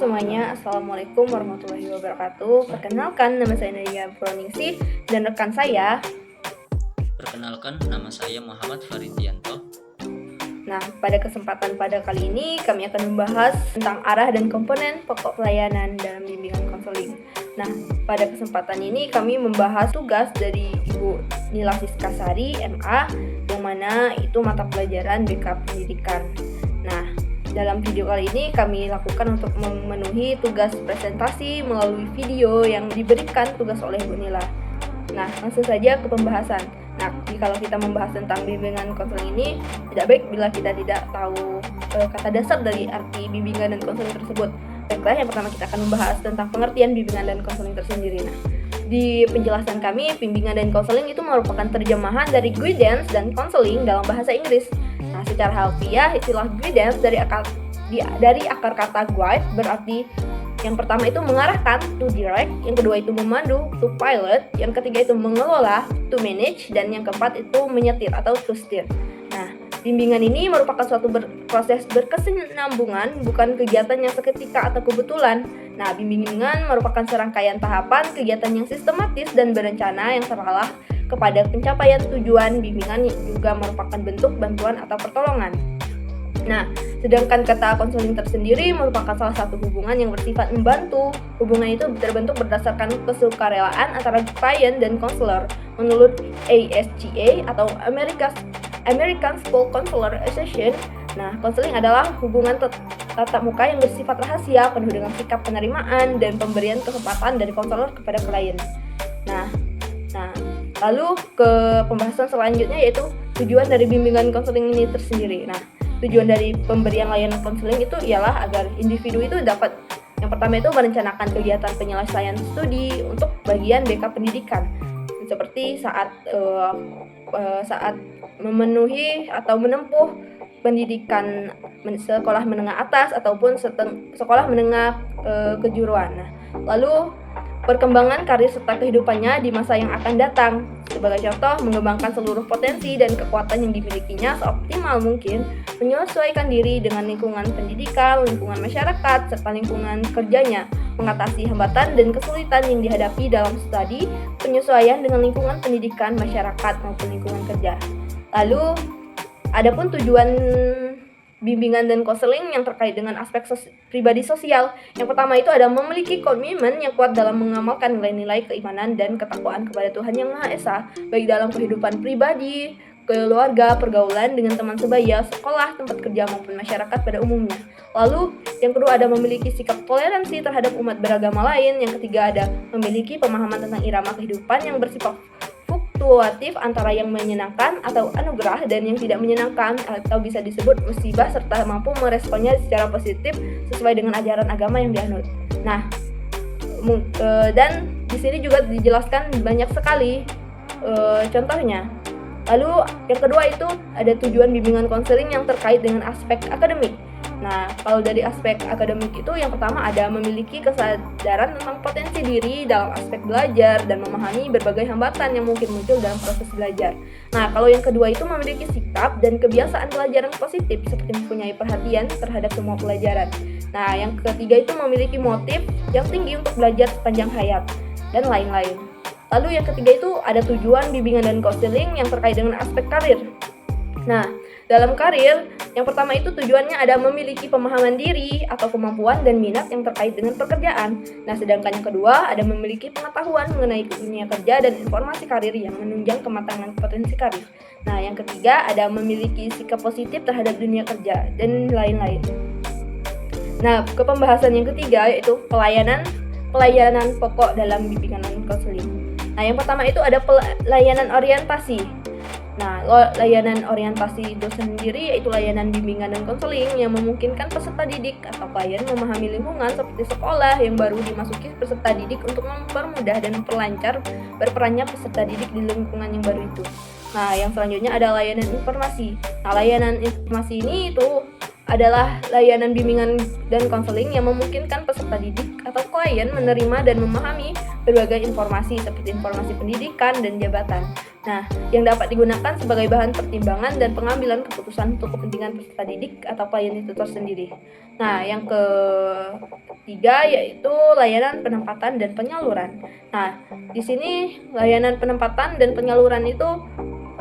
semuanya, Assalamualaikum warahmatullahi wabarakatuh. Perkenalkan, nama saya Nadia Proningsih dan rekan saya. Perkenalkan, nama saya Muhammad Faridianto. Nah, pada kesempatan pada kali ini kami akan membahas tentang arah dan komponen pokok pelayanan dalam bimbingan konseling. Nah, pada kesempatan ini kami membahas tugas dari Ibu Nila Siskasari, MA, yang mana itu mata pelajaran BK Pendidikan. Nah, dalam video kali ini kami lakukan untuk memenuhi tugas presentasi melalui video yang diberikan tugas oleh Bu Nila. Nah, langsung saja ke pembahasan. Nah, kalau kita membahas tentang bimbingan konseling ini, tidak baik bila kita tidak tahu kata dasar dari arti bimbingan dan konseling tersebut. Baiklah, yang pertama kita akan membahas tentang pengertian bimbingan dan konseling tersendiri. Nah, di penjelasan kami, bimbingan dan konseling itu merupakan terjemahan dari guidance dan konseling dalam bahasa Inggris. Nah, secara harfiah, istilah guidance dari akar kata guide berarti yang pertama itu mengarahkan, to direct, yang kedua itu memandu, to pilot, yang ketiga itu mengelola, to manage, dan yang keempat itu menyetir atau to steer. Nah, bimbingan ini merupakan suatu proses berkesinambungan, bukan kegiatan yang seketika atau kebetulan. Nah, bimbingan merupakan serangkaian tahapan kegiatan yang sistematis dan berencana yang terarah kepada pencapaian tujuan. Bimbingan juga merupakan bentuk bantuan atau pertolongan. Nah, sedangkan kata konseling tersendiri merupakan salah satu hubungan yang bersifat membantu. Hubungan itu terbentuk berdasarkan kesukarelaan antara klien dan konselor. Menurut ASCA atau American School Counselor Association, nah, konseling adalah hubungan tatap muka yang bersifat rahasia, penuh dengan sikap penerimaan dan pemberian kesempatan dari konselor kepada klien. Nah, lalu ke pembahasan selanjutnya yaitu tujuan dari bimbingan konseling ini tersendiri. Nah, tujuan dari pemberian layanan konseling itu ialah agar individu itu dapat, yang pertama itu merencanakan kegiatan penyelesaian studi untuk bagian BK Pendidikan, seperti saat memenuhi atau menempuh pendidikan sekolah menengah atas ataupun sekolah menengah kejuruan. Nah, lalu perkembangan karir serta kehidupannya di masa yang akan datang. Sebagai contoh, mengembangkan seluruh potensi dan kekuatan yang dimilikinya seoptimal mungkin, menyesuaikan diri dengan lingkungan pendidikan, lingkungan masyarakat, serta lingkungan kerjanya, mengatasi hambatan dan kesulitan yang dihadapi dalam studi, penyesuaian dengan lingkungan pendidikan, masyarakat, maupun lingkungan kerja. Lalu, adapun tujuan bimbingan dan konseling yang terkait dengan aspek pribadi sosial. Yang pertama itu ada memiliki komitmen yang kuat dalam mengamalkan nilai-nilai keimanan dan ketakwaan kepada Tuhan Yang Maha Esa, baik dalam kehidupan pribadi, keluarga, pergaulan dengan teman sebaya, sekolah, tempat kerja maupun masyarakat pada umumnya. Lalu, yang kedua ada memiliki sikap toleransi terhadap umat beragama lain. Yang ketiga ada memiliki pemahaman tentang irama kehidupan yang bersifat fluktuatif antara yang menyenangkan atau anugerah dan yang tidak menyenangkan atau bisa disebut musibah, serta mampu meresponnya secara positif sesuai dengan ajaran agama yang dianut. Nah, dan di sini juga dijelaskan banyak sekali contohnya. Lalu yang kedua itu ada tujuan bimbingan konseling yang terkait dengan aspek akademik. Nah, kalau dari aspek akademik itu yang pertama ada memiliki kesadaran tentang potensi diri dalam aspek belajar dan memahami berbagai hambatan yang mungkin muncul dalam proses belajar. Nah, kalau yang kedua itu memiliki sikap dan kebiasaan belajar yang positif seperti mempunyai perhatian terhadap semua pelajaran. Nah, yang ketiga itu memiliki motif yang tinggi untuk belajar sepanjang hayat dan lain-lain. Lalu yang ketiga itu ada tujuan bimbingan dan konseling yang terkait dengan aspek karir. Nah, dalam karir, yang pertama itu tujuannya ada memiliki pemahaman diri atau kemampuan dan minat yang terkait dengan pekerjaan. Nah, sedangkan yang kedua ada memiliki pengetahuan mengenai dunia kerja dan informasi karir yang menunjang kematangan potensi karir. Nah, yang ketiga ada memiliki sikap positif terhadap dunia kerja dan lain-lain. Nah, ke pembahasan yang ketiga yaitu pelayanan pokok dalam bimbingan dan konseling. Nah, yang pertama itu ada pelayanan orientasi. Nah, layanan orientasi itu sendiri yaitu layanan bimbingan dan konseling yang memungkinkan peserta didik atau klien memahami lingkungan seperti sekolah yang baru dimasuki peserta didik untuk mempermudah dan memperlancar berperannya peserta didik di lingkungan yang baru itu. Nah, yang selanjutnya ada layanan informasi. Nah, layanan informasi ini itu adalah layanan bimbingan dan konseling yang memungkinkan peserta didik atau klien menerima dan memahami berbagai informasi seperti informasi pendidikan dan jabatan. Nah, yang dapat digunakan sebagai bahan pertimbangan dan pengambilan keputusan untuk kepentingan peserta didik atau klien itu tersendiri. Nah, yang ketiga yaitu layanan penempatan dan penyaluran. Nah, di sini layanan penempatan dan penyaluran itu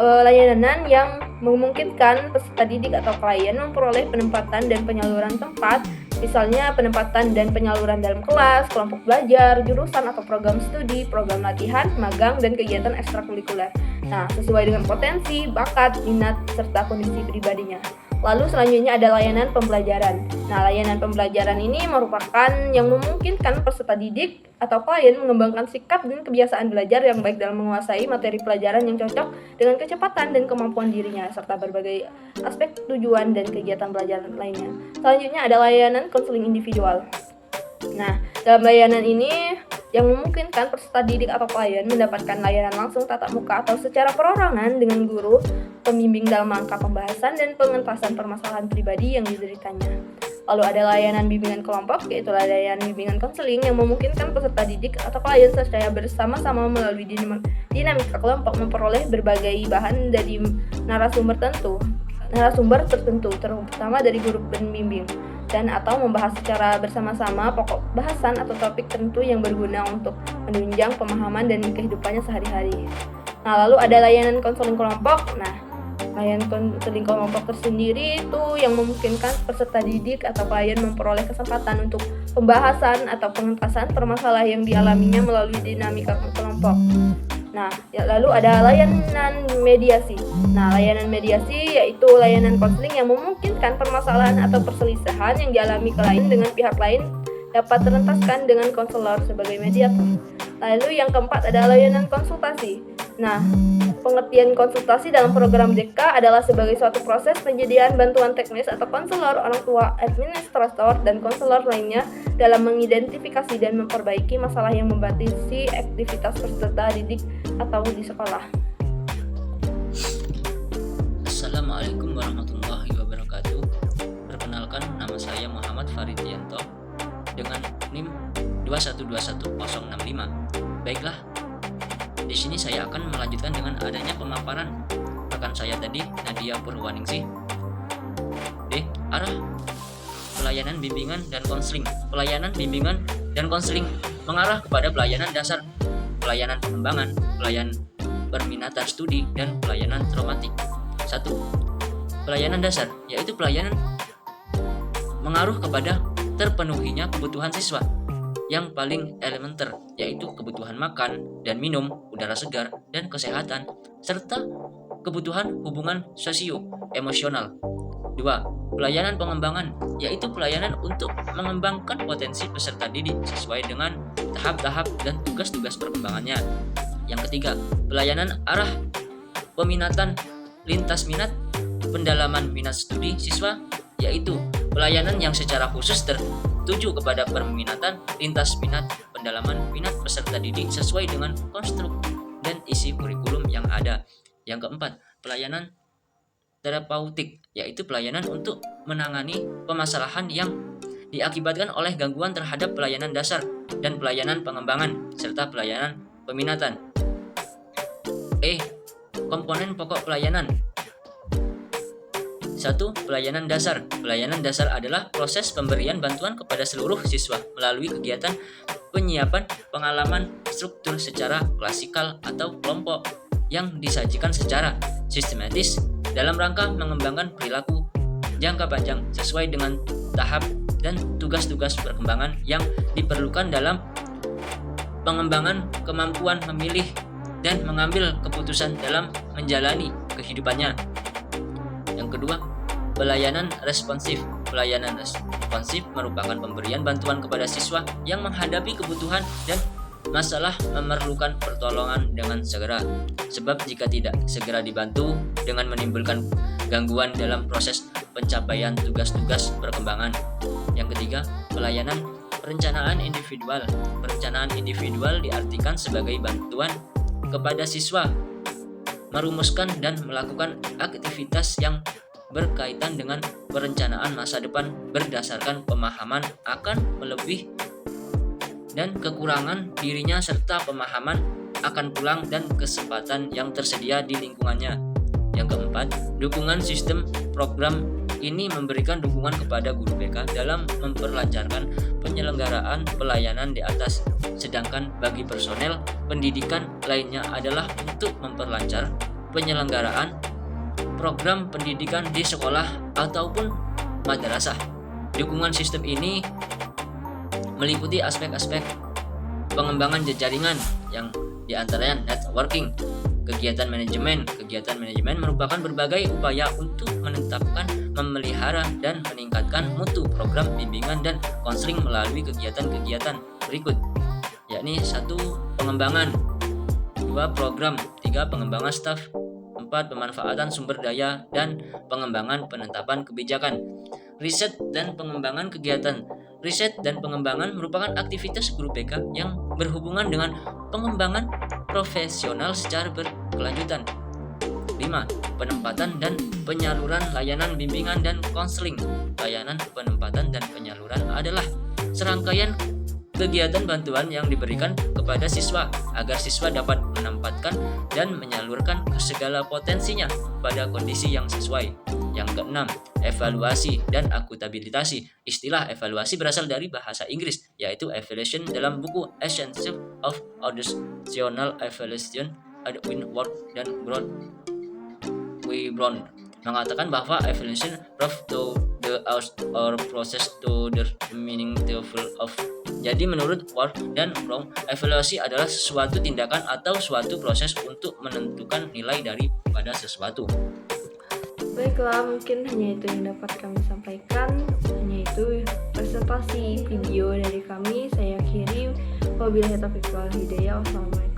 layanan yang memungkinkan peserta didik atau klien memperoleh penempatan dan penyaluran tempat, misalnya penempatan dan penyaluran dalam kelas, kelompok belajar, jurusan atau program studi, program latihan, magang, dan kegiatan ekstrakurikuler. Nah, sesuai dengan potensi, bakat, minat, serta kondisi pribadinya. Lalu selanjutnya ada layanan pembelajaran. Nah, layanan pembelajaran ini merupakan yang memungkinkan peserta didik atau klien mengembangkan sikap dan kebiasaan belajar yang baik dalam menguasai materi pelajaran yang cocok dengan kecepatan dan kemampuan dirinya, serta berbagai aspek tujuan dan kegiatan belajar lainnya. Selanjutnya ada layanan konseling individual. Nah, dalam layanan ini yang memungkinkan peserta didik atau klien mendapatkan layanan langsung tatap muka atau secara perorangan dengan guru, pembimbing dalam rangka pembahasan dan pengentasan permasalahan pribadi yang dideritanya. Lalu ada layanan bimbingan kelompok, yaitu layanan bimbingan konseling yang memungkinkan peserta didik atau klien secara bersama-sama melalui dinamika kelompok memperoleh berbagai bahan dari narasumber tertentu, terutama dari guru pembimbing, dan atau membahas secara bersama-sama pokok bahasan atau topik tertentu yang berguna untuk menunjang pemahaman dan kehidupannya sehari-hari. Nah, lalu ada layanan konseling kelompok. Nah, layanan konseling kelompok tersendiri itu yang memungkinkan peserta didik atau klien memperoleh kesempatan untuk pembahasan atau pengentasan permasalahan yang dialaminya melalui dinamika kelompok. Nah, lalu ada layanan mediasi. Nah, layanan mediasi yaitu layanan konseling yang memungkinkan permasalahan atau perselisihan yang dialami klien dengan pihak lain dapat terentaskan dengan konselor sebagai mediator. Lalu yang keempat ada layanan konsultasi. Nah, pengertian konsultasi dalam program DK adalah sebagai suatu proses penyediaan bantuan teknis atau konselor, orang tua, administrator, dan konselor lainnya dalam mengidentifikasi dan memperbaiki masalah yang membatasi aktivitas peserta didik atau di sekolah. Assalamualaikum warahmatullahi wabarakatuh. Perkenalkan, nama saya Muhammad Faridianto dengan NIM 2121065. Baiklah, di sini saya akan melanjutkan dengan adanya pemaparan rekan saya tadi, Nadia Purwaningsih. Arah pelayanan bimbingan dan konseling. Pelayanan bimbingan dan konseling mengarah kepada pelayanan dasar, pelayanan pengembangan, pelayanan perminatan studi, dan pelayanan traumatik. 1. Pelayanan dasar, yaitu pelayanan mengaruh kepada terpenuhinya kebutuhan siswa yang paling elementer, yaitu kebutuhan makan dan minum, udara segar, dan kesehatan, serta kebutuhan hubungan sosio-emosional. 2. Pelayanan pengembangan, yaitu pelayanan untuk mengembangkan potensi peserta didik sesuai dengan tahap-tahap dan tugas-tugas perkembangannya. Yang ketiga, pelayanan arah peminatan lintas minat, pendalaman minat studi siswa, yaitu pelayanan yang secara khusus tertuju kepada perminatan lintas minat, pendalaman minat peserta didik sesuai dengan konstruk dan isi kurikulum yang ada. Yang keempat, pelayanan terapeutik, yaitu pelayanan untuk menangani permasalahan yang diakibatkan oleh gangguan terhadap pelayanan dasar dan pelayanan pengembangan serta pelayanan peminatan. Komponen pokok pelayanan. 1. Pelayanan dasar. Pelayanan dasar adalah proses pemberian bantuan kepada seluruh siswa melalui kegiatan penyiapan pengalaman struktur secara klasikal atau kelompok yang disajikan secara sistematis dalam rangka mengembangkan perilaku jangka panjang sesuai dengan tahap dan tugas-tugas perkembangan yang diperlukan dalam pengembangan kemampuan memilih dan mengambil keputusan dalam menjalani kehidupannya. Yang kedua, pelayanan responsif. Pelayanan responsif merupakan pemberian bantuan kepada siswa yang menghadapi kebutuhan dan masalah memerlukan pertolongan dengan segera. Sebab jika tidak segera dibantu dengan menimbulkan gangguan dalam proses pencapaian tugas-tugas perkembangan. Yang ketiga, pelayanan perencanaan individual. Perencanaan individual diartikan sebagai bantuan kepada siswa merumuskan dan melakukan aktivitas yang berkaitan dengan perencanaan masa depan berdasarkan pemahaman akan dan kekurangan dirinya serta pemahaman akan peluang dan kesempatan yang tersedia di lingkungannya. Yang keempat, dukungan sistem program ini memberikan dukungan kepada guru BK dalam memperlancarkan penyelenggaraan pelayanan di atas. Sedangkan bagi personel pendidikan lainnya adalah untuk memperlancar penyelenggaraan program pendidikan di sekolah ataupun madrasah. Dukungan sistem ini meliputi aspek-aspek pengembangan jaringan yang diantaranya networking, kegiatan manajemen. Kegiatan manajemen merupakan berbagai upaya untuk menetapkan, memelihara, dan meningkatkan mutu program bimbingan dan konseling melalui kegiatan-kegiatan berikut, yakni 1. Pengembangan, 2. Program, 3. Pengembangan staf, 4. Pemanfaatan sumber daya dan pengembangan penetapan kebijakan. Riset dan pengembangan kegiatan. Riset dan pengembangan merupakan aktivitas guru BK yang berhubungan dengan pengembangan profesional secara berkelanjutan. 5. Penempatan dan penyaluran layanan bimbingan dan konseling. Layanan penempatan dan penyaluran adalah serangkaian kegiatan bantuan yang diberikan kepada siswa agar siswa dapat menempatkan dan menyalurkan segala potensinya pada kondisi yang sesuai. Yang keenam, evaluasi dan akuntabilitas. Istilah evaluasi berasal dari bahasa Inggris, yaitu evaluation dalam buku Essentials of Organizational Evaluation, Edwin Ward dan Brown mengatakan bahwa evaluation refers to the or process to determining the level of. Jadi menurut Ward dan Brown, evaluasi adalah suatu tindakan atau suatu proses untuk menentukan nilai daripada sesuatu. Baiklah, mungkin hanya itu yang dapat kami sampaikan. Hanya itu presentasi video dari kami. Saya akhiri. Wabillahi taufiq wal hidayah. Wassalamualaikum.